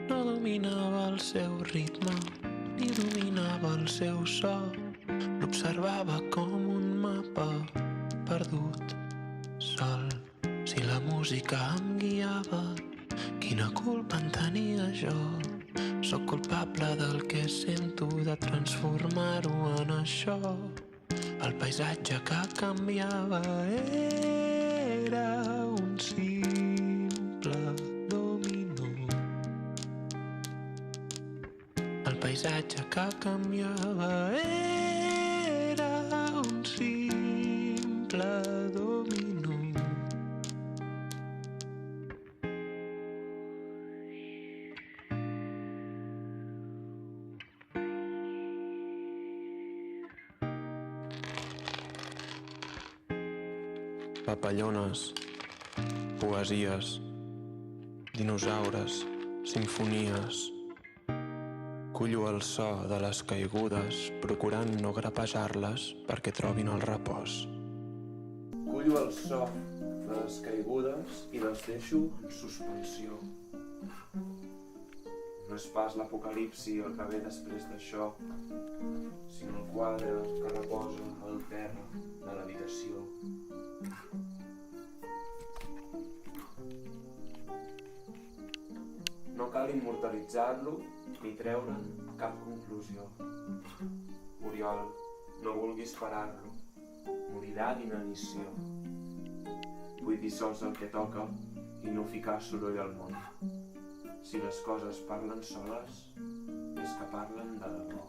No dominava el seu ritme, ni dominava el seu so. L'observava com un mapa perdut, sol. Si la música em guiava, quina culpa en tenia jo? Sóc culpable del que sento, de transformar-ho en això. El paisatge que canviava era un simple dominó. El paisatge que canviava era un simple dominó. Papallones, poesies, dinosaures, simfonies. Cullo el so de les caigudes, procurant no grapejar-les perquè trobin el repòs. Cullo el so de les caigudes i les deixo en suspensió. No és pas l'apocalipsi el que ve després d'això, sinó el quadre que reposa al terra de l'habitació. No cal immortalitzar-lo ni treure'n cap conclusió. Oriol, no vulguis parar-lo, morirà d'inanició. Vull dir sols el que toca i no ficar soroll al món. Si les coses parlen soles, és que parlen de debò.